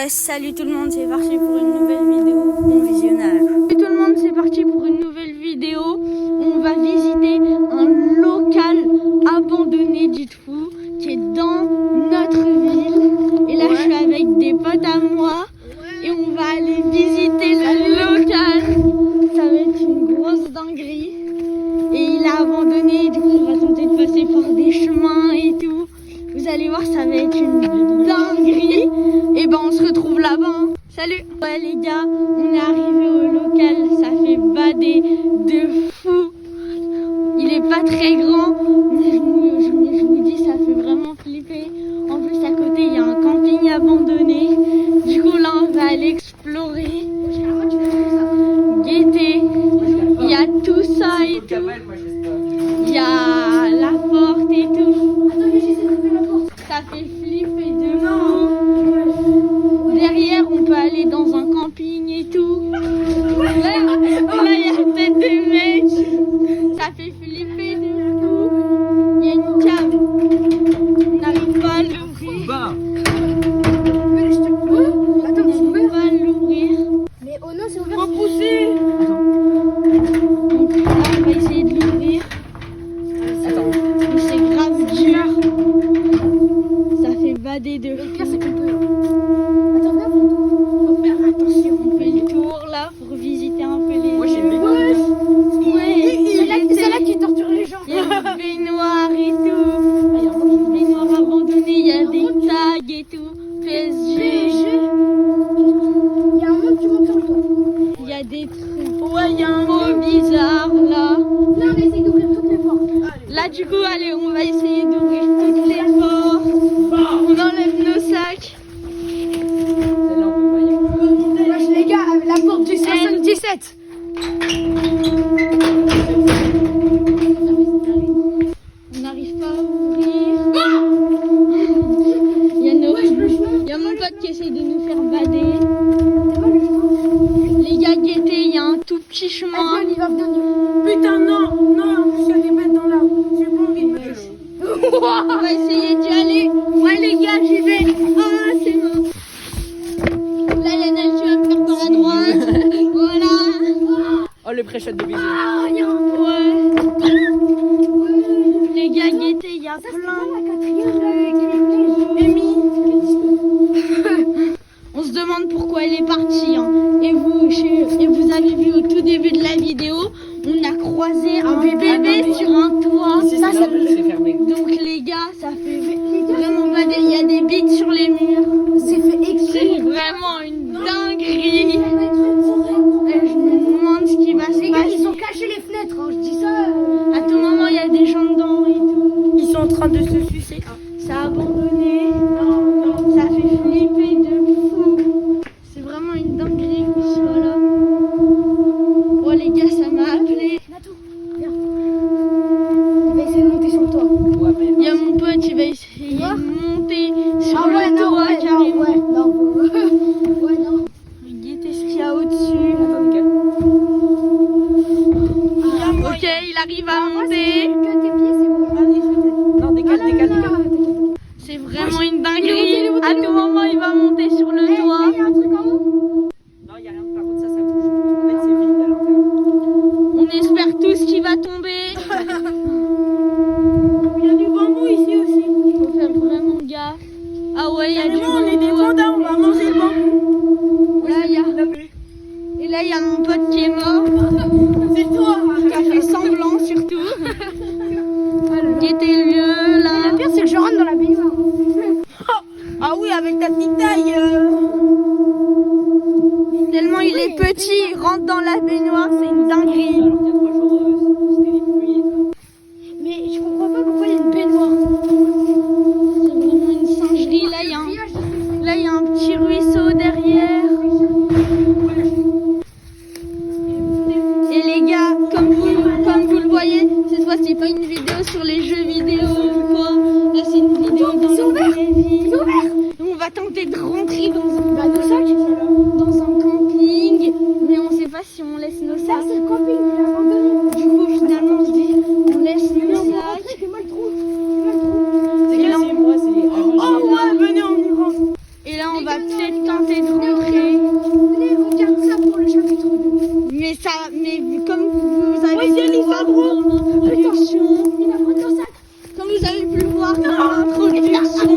Salut tout le monde, c'est parti pour une nouvelle vidéo. Bon visionnage. Salut tout le monde, c'est parti pour une nouvelle vidéo. On va visiter un local abandonné, dites-vous, qui est dans notre ville. Et là, je suis avec des potes à moi. Et on va aller visiter le local. Ça va être une grosse dinguerie. Et il est abandonné, du coup, on va tenter de passer par des chemins et tout. Vous allez voir, ça va être une dinguerie. Et ben on se retrouve là-bas. Hein. Salut. Ouais les gars, on est arrivé au local. Ça fait bader de fou. Il est pas très grand, mais je vous dis, ça fait vraiment flipper. En plus à côté il y a un camping abandonné. Du coup là on va aller explorer. Guetter. Il y a tout ça et tout. Il y a la porte et tout. Ça fait flipper de fou. Derrière, on peut aller dans un camping et tout. Là, il y a peut-être des mecs. Ça fait flipper de fou. Il y a une cave. On n'arrive pas à l'ouvrir. Attends, c'est On ouvert. va l'ouvrir. Mais oh non, c'est ouvert. Repousser. Donc là, on va essayer de l'ouvrir. Mais c'est grave dur. Ça fait bader de Le fou. pire, c'est qu'on peut. Attends, là, faut faire attention. On fait le tour là pour visiter un peu les. Moi j'ai une C'est là qui torture les gens. Il y a une baignoire et tout. Il y a une baignoire abandonnée, il y a des tags et tout. PSG. Il y a un monde qui monte sur toi. Il y a des trucs. Ouais, il y a un mot bizarre là. Là, on essaie d'ouvrir toutes les portes. Là, du coup, allez, on va essayer d'ouvrir toutes les portes. On enlève nos sacs. Celle-là on peut pas y aller. Wesh, les gars, la porte du 77. On n'arrive pas à ouvrir. Il y a mon pote qui essaye de nous faire bader. Les gars, guettez, il y a un tout petit chemin. Il va venir. Putain non, je suis allé mettre dans la roue. J'ai pas envie de me toucher. On va essayer d'y aller. Ouais les gars, j'y vais. Ah, c'est bon. Là, Lionel, tu vas me faire par la droite. Voilà. Oh le pré-shot de baiser. Ouais. Les gars, guettez, il y a plein de Amy. On se demande pourquoi elle est partie. Hein. Et vous avez vu au tout début de la vidéo, on a croisé un bébé sur un toit. C'est fermé. Donc les gars, ça fait vraiment bader. Il y a des bites sur les murs. C'est fait exprès. C'est vraiment une dinguerie. Et je me demande ce qui va se Les gars, ils passer. ont caché les fenêtres. Hein. Je dis ça. À tout moment, il y a des gens dedans et tout. Ils sont en train de se sucer. Ça a abandonné. Ça fait flipper de fou. C'est vraiment une dinguerie qu'on soit là. Oh les gars, ça m'a appelé. Natou, viens. Il va essayer de monter sur le toit. Ouais mais. Il y a mon pote, il va essayer de monter sur le non, toit carrément. ouais, non. Ouais, non. Guettez ce qu'il y a au-dessus. Ok, il arrive à monter. Que tes pieds, c'est bon. Non décale. C'est vraiment une dinguerie. À tout moment, il va monter sur le toit. Il y a un truc en haut. Non il y a rien, par contre ça bouge. En fait c'est vide à l'intérieur. On espère tous qu'il va tomber. Il y a du bambou ici aussi. Il faut faire vraiment gaffe. Ah ouais, il y a du Carrément, on est des bambou. pandas, on va manger le bambou. Là, il y a... Et là, il y a mon pote qui est mort. C'est toi. Qui a fait semblant surtout. Guettez-le là. Le pire, c'est que je rentre dans la baignoire. Ah oui, avec ta petite taille. Tellement il est petit, il rentre dans la baignoire, c'est une dinguerie. Alors qu'il y a 3 jours c'était les pluies. Mais je comprends pas pourquoi il y a une baignoire. C'est vraiment une singerie. Là, il y a un petit ruisseau derrière. Et les gars, comme vous le voyez, cette fois c'est pas une vidéo sur les jeux vidéo ou quoi. Là c'est une vidéo dans la vraie vie. On va tenter de rentrer dans un camping, mais on sait pas si on laisse nos Ça, sacs. c'est le camping, il a abandonné. Du coup finalement on se dit on laisse nos sacs. Fais-moi le trou. Et là, Moi c'est. Oh ouais, venez, on y rentre. et là on va peut-être tenter tenter de rentrer. Venez, on garde ça pour le chapitre 2. Mais comme vous avez pu le voir dans l'introduction, Il va prendre ton sac. comme vous avez pu le voir dans l'introduction,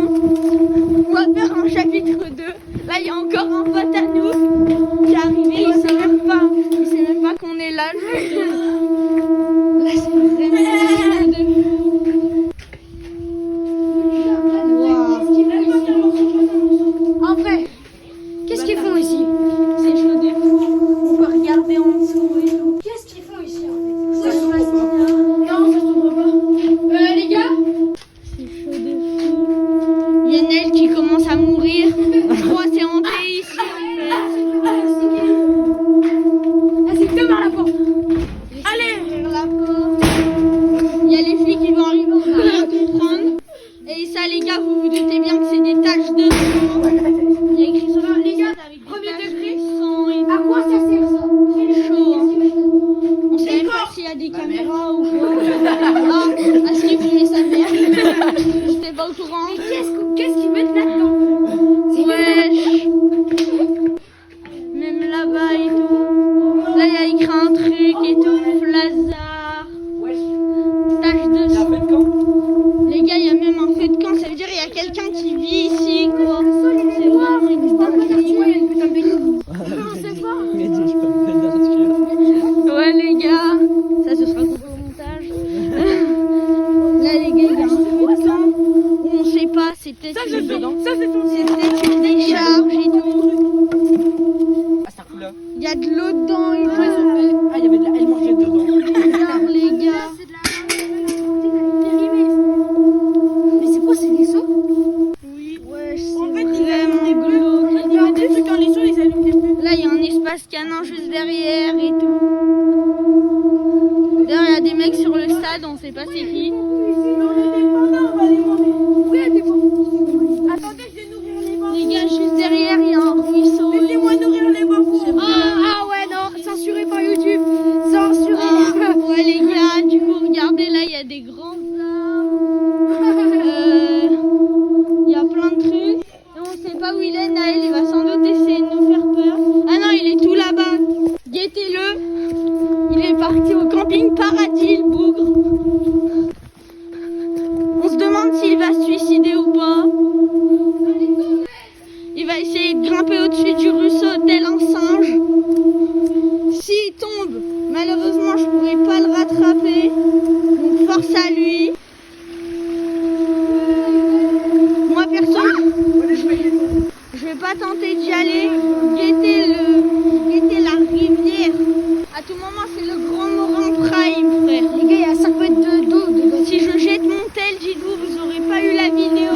on va faire un chapitre 2. Là, il y a encore un pote à nous qui est arrivé. Il sait même pas qu'on est là. Là, c'est vraiment de fou. En vrai, qu'est-ce qu'ils font ici? C'est chaud de fou. On peut regarder en dessous et tout. Qu'est-ce qu'ils font ici en Ça fait? s'ouvre pas. Non, ça s'ouvre pas. Les gars, C'est chaud de fou. Il y a Nel qui commence à mourir. Je crois que c'est hanté ici. c'est demain la porte. Allez, vers la porte. Il y a les flics qui vont arriver, on va rien comprendre. Et ça, les gars, vous vous doutez bien que c'est des taches de sang. Il y a écrit sur les gars avec des Premier taches degré. de sang et À quoi ça sert ça? c'est chaud. Hein. On sait même pas s'il y a des caméras ou quoi. Ah, à ce qu'il voulait sa mère. J'étais pas au courant. Qu'est-ce qu'ils mettent là-dedans? Wesh. Même là-bas et tout. Là, il y a écrit un truc et tout. Lazare. Tache de sang. Les gars, il y a même un feu de camp. Ça veut dire qu'il y a quelqu'un qui vit ici, quoi. C'est vraiment une dinguerie. Ouais, les gars. Ça, ce sera coupé au montage. Là, les gars, il y a un feu de camp. On sait pas, c'est peut-être Ça, c'est une dedans. décharge et tout. Ah, ça coule là. Il y a de l'eau dedans et tout. Ah, il y avait de la. Elle mangeait dedans. Regarde, les gars. Mais c'est quoi, c'est des seaux? Oui, ouais, En fait, c'est vraiment glauque. Regardez, c'est quand les sons ils allument des feux. Là, il y a un espace canin juste derrière et tout. D'ailleurs, il y a des mecs sur le stade, on sait pas c'est qui. Non, on est dépendants, on va les manger. Oui, des fois. Attendez, je vais nourrir les bambous. Les gars, juste derrière, il y a un ruisseau. Laissez-moi nourrir les bambous. Ah ouais, non, censuré par YouTube. Censuré. Ah, ouais, les gars, du coup, regardez là, il y a des grands arbres. Il y a plein de trucs. Et on sait pas où il est, Naël, il va sans doute essayer de nous faire peur. Ah non, il est tout là-bas. Guettez-le. Il est parti au camping Paradis, le bougre. On se demande s'il va se suicider ou pas. Il va essayer de grimper au-dessus du ruisseau tel un singe. S'il tombe, malheureusement, je pourrai pas le rattraper. Donc force à lui. Moi perso, je vais pas tenter d'y aller. Guetter la rivière. À tout moment, c'est le grand Morin Prime, frère. Les gars, il y a 5 mètres d'eau dedans. Si je jette mon tel, dites-vous, vous aurez pas eu la vidéo.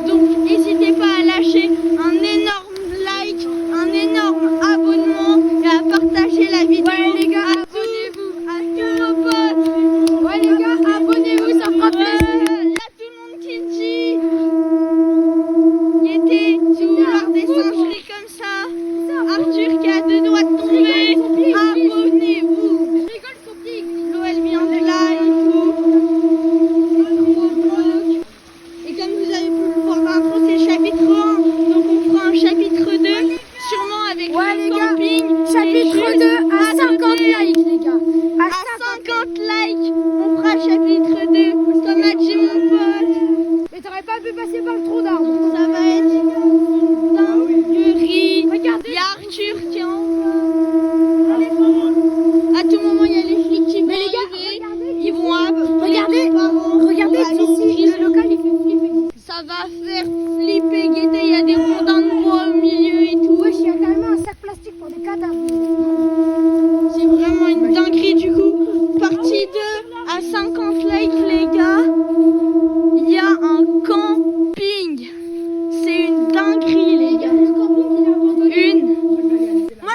Donc n'hésitez pas à lâcher un énorme like, un énorme abonnement et à partager la vidéo. Ouais, les gars, à abonnez-vous, à tous vos potes. Ouais, les gars, abonnez-vous, ça fera plaisir. Il y a tout le monde qui dit. Guettez, si vous voulez des singeries comme ça, Arthur qui a 2 doigts de tomber, abonnez-vous. Rigole son pic. L'OL vient de là et tout. Trop bloc. Et comme vous avez pu le voir dans l'intro, c'est le chapitre 1. Donc on fera un chapitre 2, sûrement avec Ouais, le les gars, camping. chapitre Et 2 juste à 50 likes, les gars. à 50 likes, on fera chapitre 2. Comme a dit mon pote, Mais t'aurais pas pu passer par le trou d'arbre. ça va être une dinguerie. Regardez. Il y a Arthur qui est en bas. À tout moment, il y a les flics qui vont les gars, arriver. regardez. Ils vont Regardez, regardez Allons, d'ici, le local il fait flipper. ça va faire flipper, Guetter. Il y a des rondins de bois au milieu et tout. Wesh, il y a carrément un sac plastique pour des cadavres. C'est vraiment une dinguerie du coup. Partie 2 à 50 likes, les gars. Il y a un camping. C'est une dinguerie, les gars. Une. Moi,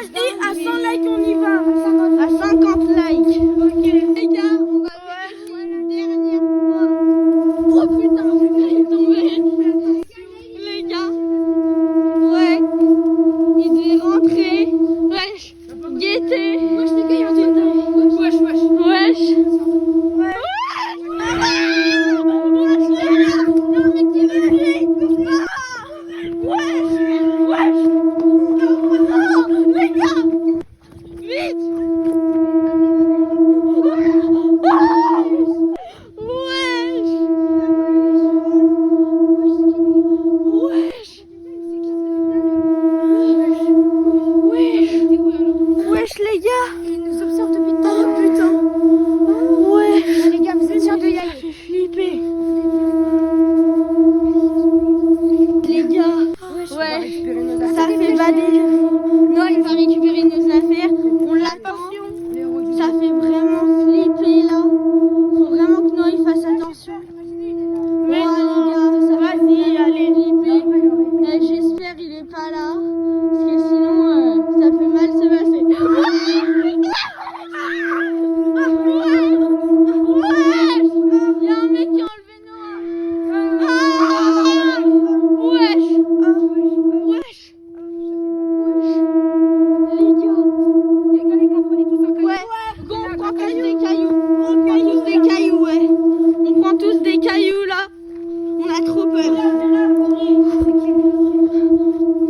s'évader du coup. Noah, il va récupérer nos affaires. On l'attend. Ça fait vraiment flipper là. Faut vraiment que Noah il fasse attention. Mais Oh, non, les gars, ça va vas-y, allez. flipper. J'espère il est pas là. Parce que sinon, ça fait mal se passer. Il y a un mec qui a enlevé Noah. Wesh. Wesh. Les gars. Ouais. Go, on prend tous des cailloux. On prend tous des cailloux, ouais. On prend tous des cailloux là. On a trop peur.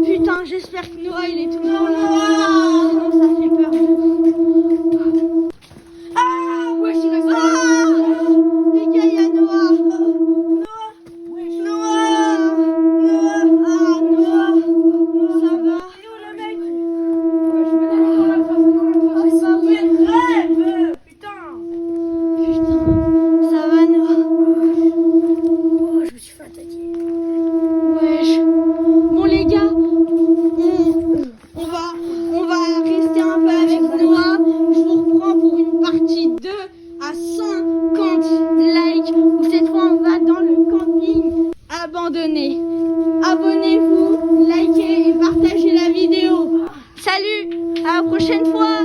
Putain, j'espère que Noah il est toujours là. Sinon ça fait peur. Les gars, il y a Noah. Ça va. Putain, ça va Noah. Je me suis fait attaquer. Wesh. Bon les gars, on va rester un peu avec Noah. Je vous reprends pour une partie 2 à 50 likes. Où cette fois on va dans le camping abandonné. Abonnez-vous, likez et partagez la vidéo. Salut, à la prochaine fois.